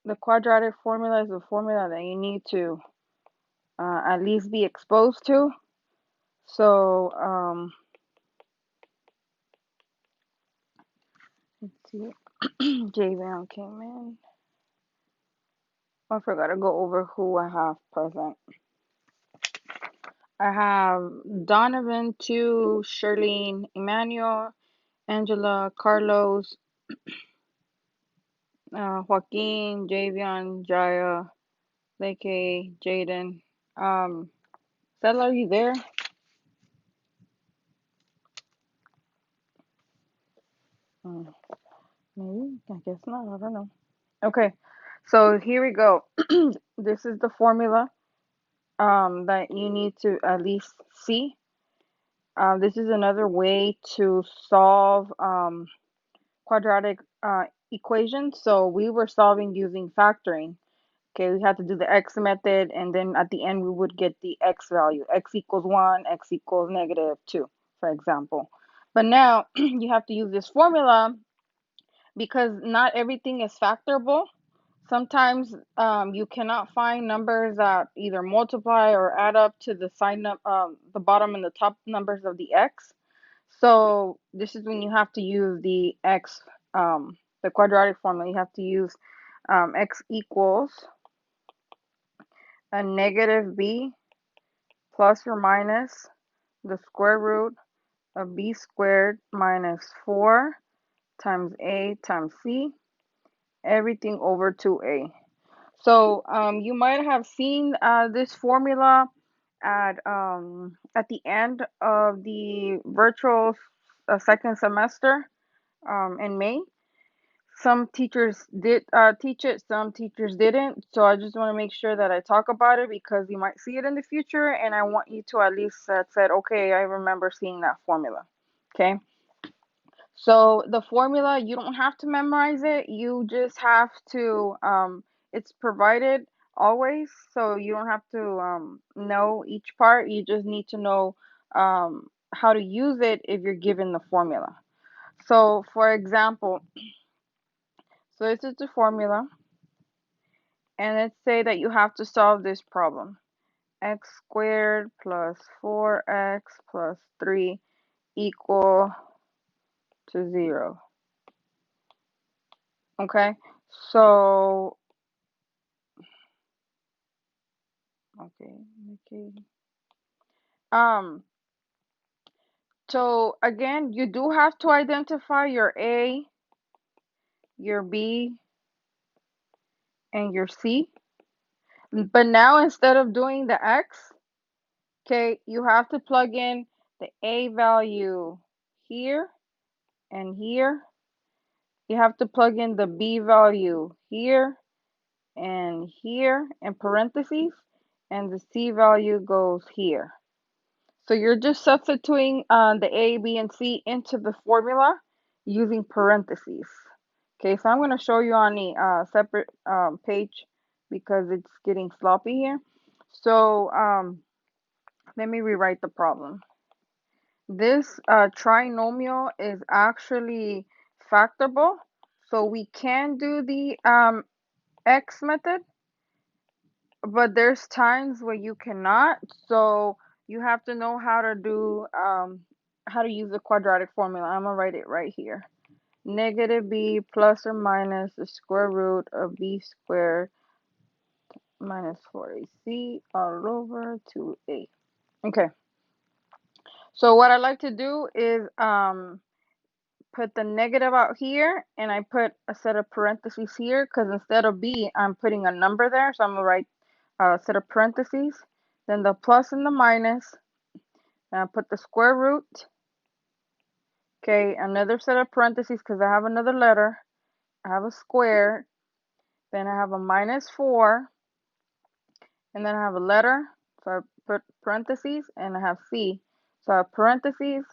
the quadratic formula is a formula that you need to at least be exposed to. So let's see. Javion came in. I forgot to go over who I have present. I have Donovan, two, Shirlene, Emmanuel, Angela, Carlos, Joaquin, Javion, Jaya, Leke, Jaden. Stella, are you there? Hmm, maybe. I guess not. I don't know. Okay, so here we go. This is the formula that you need to at least see. This is another way to solve quadratic equations. So we were solving using factoring. Okay, we had to do the x method, and then at the end we would get the x value. X equals 1, x equals negative 2, for example. But now you have to use this formula because not everything is factorable. Sometimes you cannot find numbers that either multiply or add up to the the bottom and the top numbers of the x. So this is when you have to use the quadratic formula. You have to use x equals a negative b plus or minus the square root of b squared minus 4 times a times c, everything over 2a. So you might have seen this formula at the end of the virtual second semester in May. Some teachers did teach it, some teachers didn't. So I just want to make sure that I talk about it because you might see it in the future, and I want you to at least said, okay, I remember seeing that formula. Okay. So the formula, you don't have to memorize it. You just have to, it's provided always. So you don't have to know each part. You just need to know how to use it if you're given the formula. So for example, so this is the formula. And let's say that you have to solve this problem. X squared plus 4x plus 3 equal to 0. Okay, so okay. Um, so again, you do have to identify your A, your B, and your C. But now instead of doing the X, okay, you have to plug in the A value here and here. You have to plug in the B value here and here in parentheses, and the C value goes here. So you're just substituting the A, B, and C into the formula using parentheses. Okay, so I'm going to show you on the separate page because it's getting sloppy here. So let me rewrite the problem. This trinomial is actually factorable, so we can do the X method, but there's times where you cannot. So you have to know how to do how to use the quadratic formula. I'm gonna write it right here. Negative b plus or minus the square root of b squared minus 4ac all over 2a. Okay. So what I like to do is put the negative out here, and I put a set of parentheses here because instead of b, I'm putting a number there. So I'm gonna write a set of parentheses, then the plus and the minus, and I put the square root. Okay, another set of parentheses because I have another letter. I have a square, then I have a minus 4, and then I have a letter. So I put parentheses, and I have C. So I have parentheses,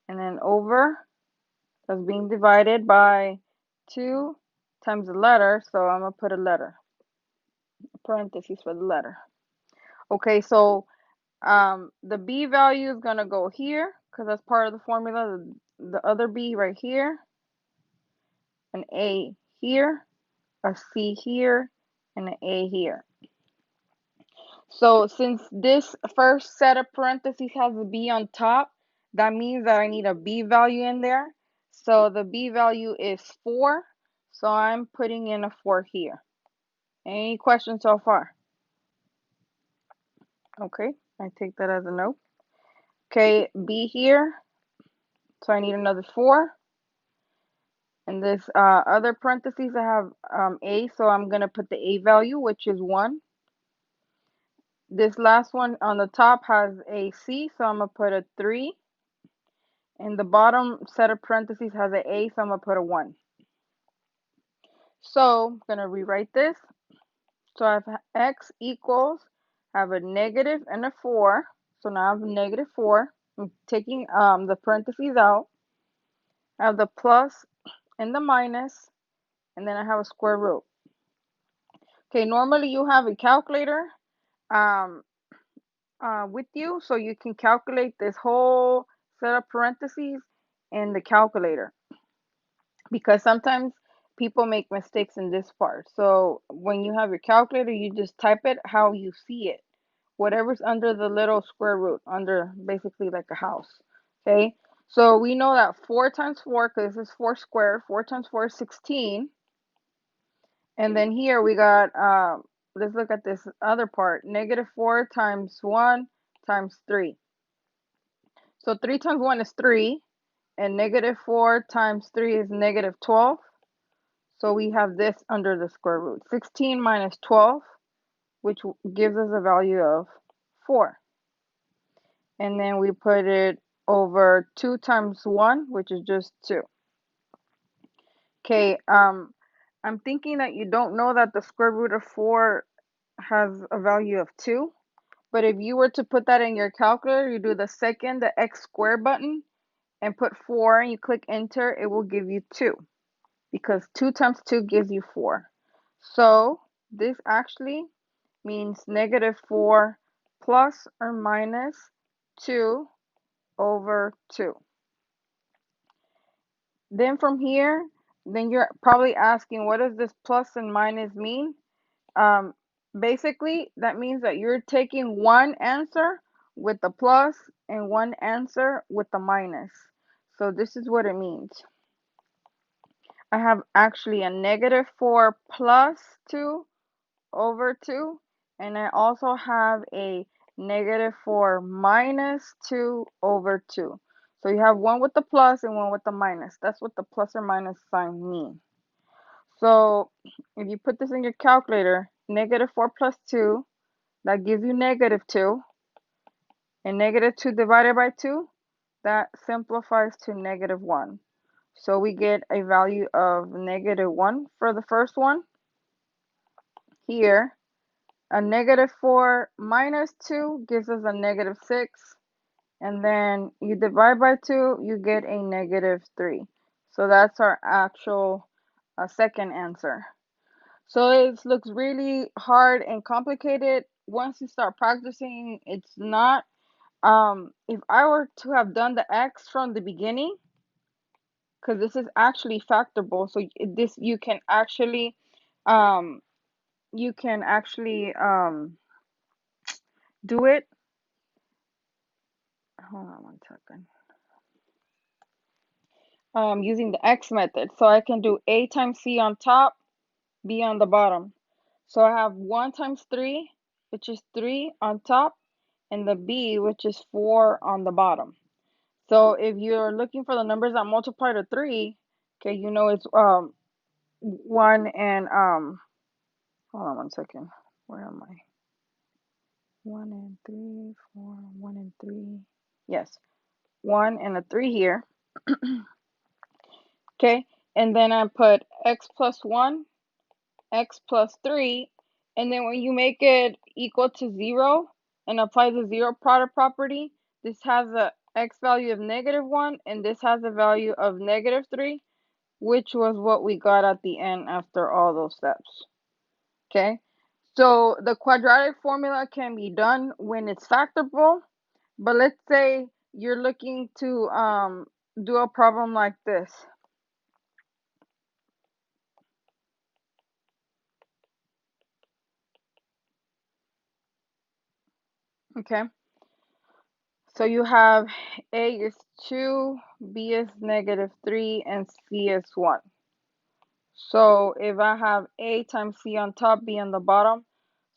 and then over, that's being divided by 2 times the letter. So I'm going to put a letter, parentheses for the letter. Okay, so the B value is going to go here because that's part of the formula. The other B right here, an A here, a C here, and an A here. So since this first set of parentheses has a B on top, that means that I need a B value in there. So the B value is 4. So I'm putting in a 4 here. Any questions so far? Okay, I take that as a no. Okay, B here. So I need another 4. And this other parentheses, I have A, so I'm going to put the A value, which is 1. This last one on the top has a C, so I'm going to put a 3. And the bottom set of parentheses has an A, so I'm going to put a 1. So I'm going to rewrite this. So I have X equals, I have a negative and a 4. So now I have a negative 4. I'm taking the parentheses out. I have the plus and the minus, and then I have a square root. Okay, normally you have a calculator um, with you, so you can calculate this whole set of parentheses in the calculator, because sometimes people make mistakes in this part. So when you have your calculator, you just type it how you see it, whatever's under the little square root, under basically like a house. Okay, so we know that 4 times 4, because this is 4 squared, 4 times 4 is 16. And then here we got, let's look at this other part, negative 4 times 1 times 3. So 3 times 1 is 3, and negative 4 times 3 is negative 12. So we have this under the square root. 16 minus 12, which gives us a value of 4. And then we put it over 2 times 1, which is just 2. Okay, I'm thinking that you don't know that the square root of 4 has a value of 2. But if you were to put that in your calculator, you do the x squared button, and put 4, and you click enter, it will give you 2. Because 2 times 2 gives you 4. So this actually means negative 4 plus or minus 2 over 2. Then from here, then you're probably asking, what does this plus and minus mean? Um, Basically, that means that you're taking one answer with the plus and one answer with the minus. So this is what it means. I have actually a negative 4 plus 2 over 2, and I also have a negative 4 minus 2 over 2. So you have one with the plus and one with the minus. That's what the plus or minus sign mean. So if you put this in your calculator, negative 4 plus 2, that gives you negative 2. And negative 2 divided by 2, that simplifies to negative 1. So we get a value of negative 1 for the first one. Here, a negative 4 minus 2 gives us a negative 6. And then you divide by 2, you get a negative 3. So that's our actual second answer. So it looks really hard and complicated. Once you start practicing, it's not. If I were to have done the x from the beginning, because this is actually factorable, so this um, you can actually do it. Hold on one second. Using the x method, so I can do a times c on top, b on the bottom. So I have 1 times 3, which is 3 on top, and the b, which is 4 on the bottom. So if you're looking for the numbers that multiply to 3, okay, you know it's 1 and hold on one second. Where am I? 1 and 3, 4, 1 and 3. Yes, 1 and a 3 here. Okay, and then I put x plus 1, x plus 3, and then when you make it equal to 0 and apply the zero product property, this has a x value of negative 1, and this has a value of negative 3, which was what we got at the end after all those steps. Okay, so the quadratic formula can be done when it's factorable, but let's say you're looking to do a problem like this. Okay, so you have A is 2, B is -3, and C is 1. So if I have A times C on top, B on the bottom,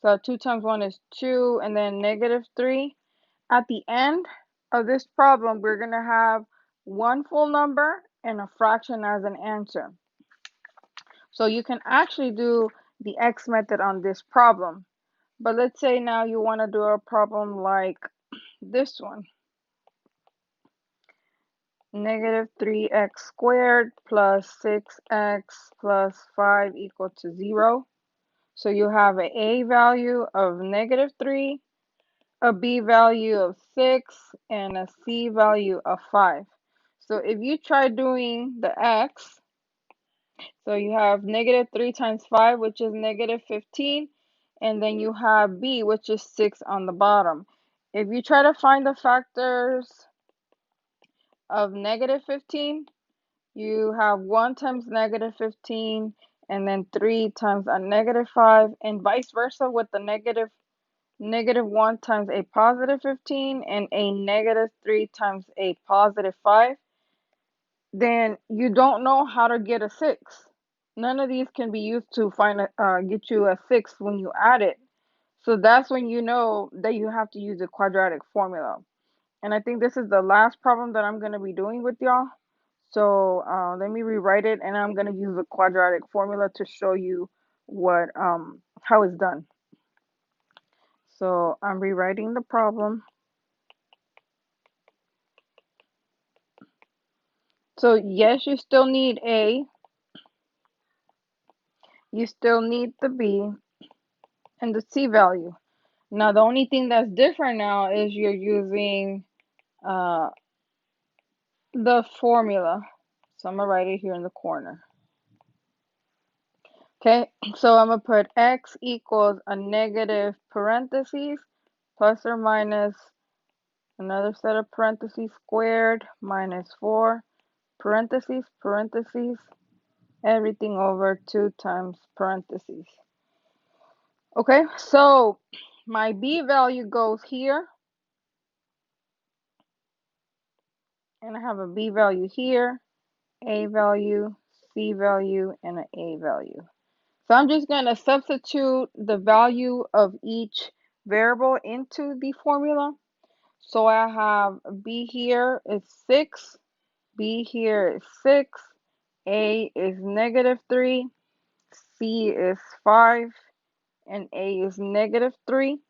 so 2 times 1 is 2, and then -3. At the end of this problem, we're going to have one full number and a fraction as an answer. So you can actually do the X method on this problem. But let's say now you want to do a problem like this one. -3x squared plus 6x plus 5 equal to 0. So you have an A value of -3, a B value of 6, and a C value of 5. So if you try doing the X, so you have -3 times 5, which is -15, and then you have B, which is 6 on the bottom. If you try to find the factors of -15, you have 1 times -15, and then 3 times a -5, and vice versa with the -1 times a +15 and a -3 times a +5, then you don't know how to get a 6. None of these can be used to find get you a 6 when you add it. So that's when you know that you have to use a quadratic formula. And I think this is the last problem that I'm going to be doing with y'all. So let me rewrite it, and I'm going to use a quadratic formula to show you what how it's done. So I'm rewriting the problem. So yes, you still need A, you still need the B, and the C value. Now the only thing that's different now is you're using uh, the formula. So I'm gonna write it here in the corner. Okay, so I'm gonna put x equals a negative parentheses plus or minus another set of parentheses squared minus 4 parentheses everything over 2 times parentheses. Okay, so my B value goes here, and I have a B value here, A value, C value, and an A value. So I'm just going to substitute the value of each variable into the formula. So I have B here is 6, B here is 6, A is -3, C is 5, and A is -3.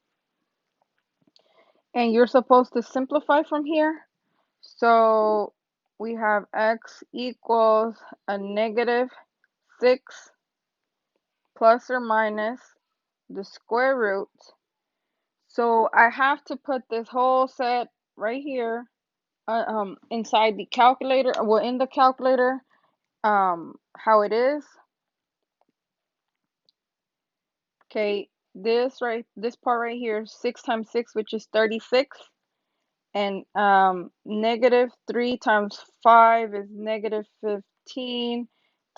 And you're supposed to simplify from here. So we have x equals a -6 plus or minus the square root. So I have to put this whole set right here inside the calculator, well, in the calculator, how it is. Okay, this part right here, 6 times 6, which is 36. And -3 times 5 is -15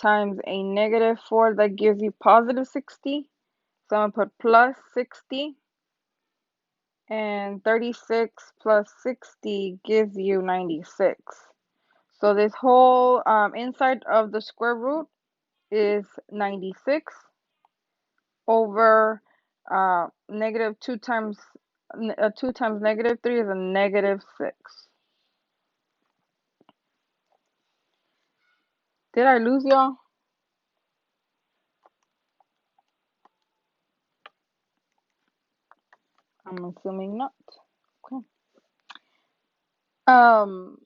times a -4, that gives you +60. So I'm going to put +60, and 36 plus 60 gives you 96. So this whole inside of the square root is 96 over -2 times 2 times -3 is a -6. Did I lose y'all? I'm assuming not. Okay. Um,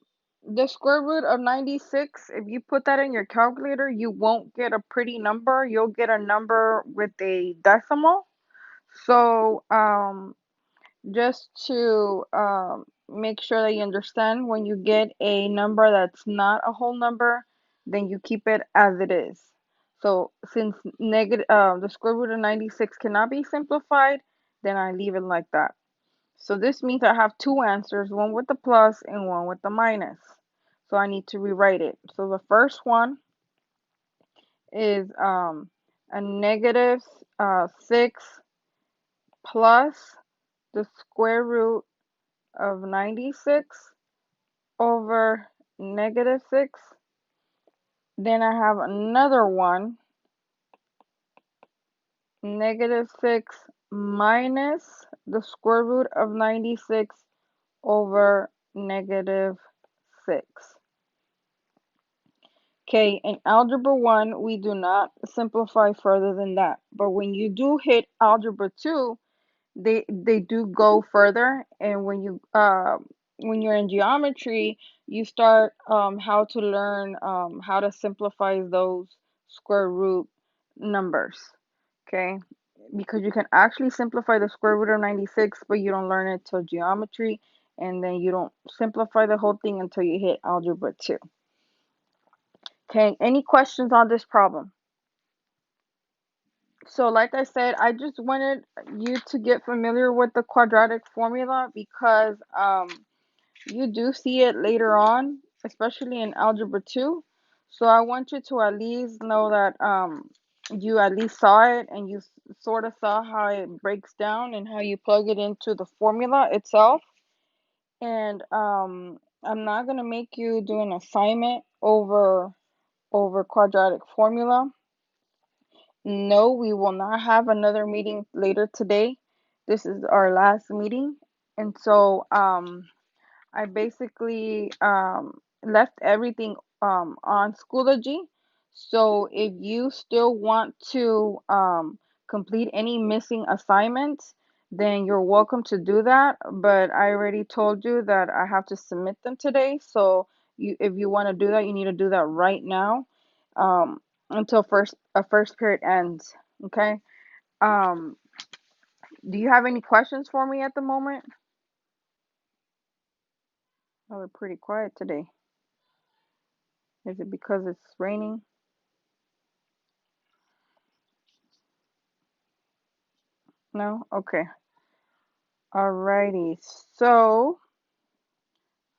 the square root of 96, if you put that in your calculator, you won't get a pretty number. You'll get a number with a decimal. So, just to make sure that you understand, when you get a number that's not a whole number, then you keep it as it is. So, since the square root of 96 cannot be simplified, then I leave it like that. So this means I have two answers, one with the plus and one with the minus. So I need to rewrite it. So the first one is a -6 plus the square root of 96 over -6. Then I have another one, -6 minus the square root of 96 over -6. Okay, in algebra 1, we do not simplify further than that. But when you do hit algebra 2, they do go further, and when you're in geometry, you start how to learn how to simplify those square root numbers. Okay, because you can actually simplify the square root of 96, but you don't learn it till geometry, and then you don't simplify the whole thing until you hit algebra 2. Okay, any questions on this problem? So like I said, I just wanted you to get familiar with the quadratic formula because you do see it later on, especially in algebra 2. So I want you to at least know that you at least saw it, and you sort of saw how it breaks down and how you plug it into the formula itself. And I'm not going to make you do an assignment over quadratic formula. No, we will not have another meeting later today. This is our last meeting. And so I basically left everything on Schoology. So if you still want to complete any missing assignments, then you're welcome to do that. But I already told you that I have to submit them today. So if you want to do that, you need to do that right now um, until first period ends. Okay. Um, do you have any questions for me at the moment? Oh, we're pretty quiet today. Is it because it's raining? No? Okay. Alrighty. So,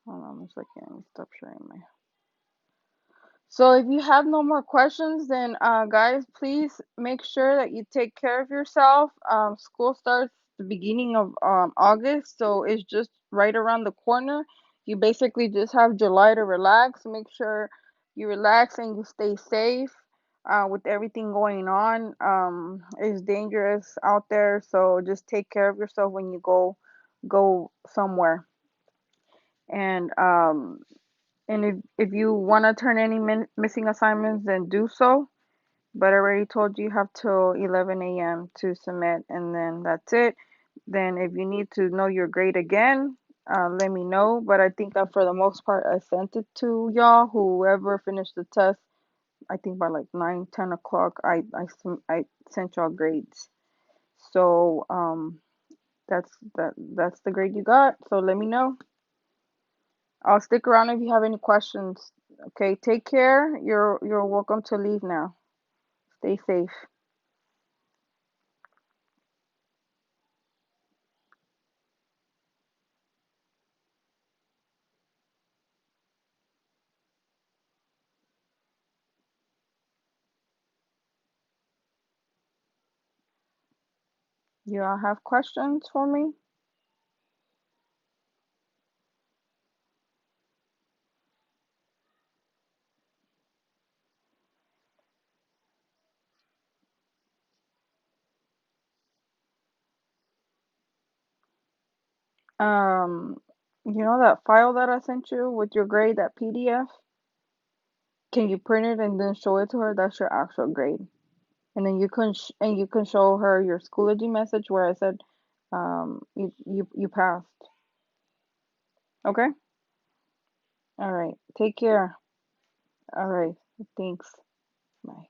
hold on a second. Let me stop sharing my. So, if you have no more questions, then guys, please make sure that you take care of yourself. School starts the beginning of August, so it's just right around the corner. You basically just have July to relax. Make sure you relax and you stay safe. With everything going on, it's dangerous out there, so just take care of yourself when you go somewhere. And if you want to turn any missing assignments, then do so. But I already told you have till 11 a.m. to submit, and then that's it. Then if you need to know your grade again, let me know. But I think that for the most part, I sent it to y'all. Whoever finished the test, I think by like 9, 10 o'clock, I sent y'all grades. So that's the grade you got. So let me know. I'll stick around if you have any questions. Okay, take care. You're welcome to leave now. Stay safe. You all have questions for me? Um, you know that file that I sent you with your grade, that PDF? Can you print it and then show it to her? That's your actual grade. And then you can show her your Schoology message where I said you passed. Okay? All right. Take care. All right. Thanks. Bye.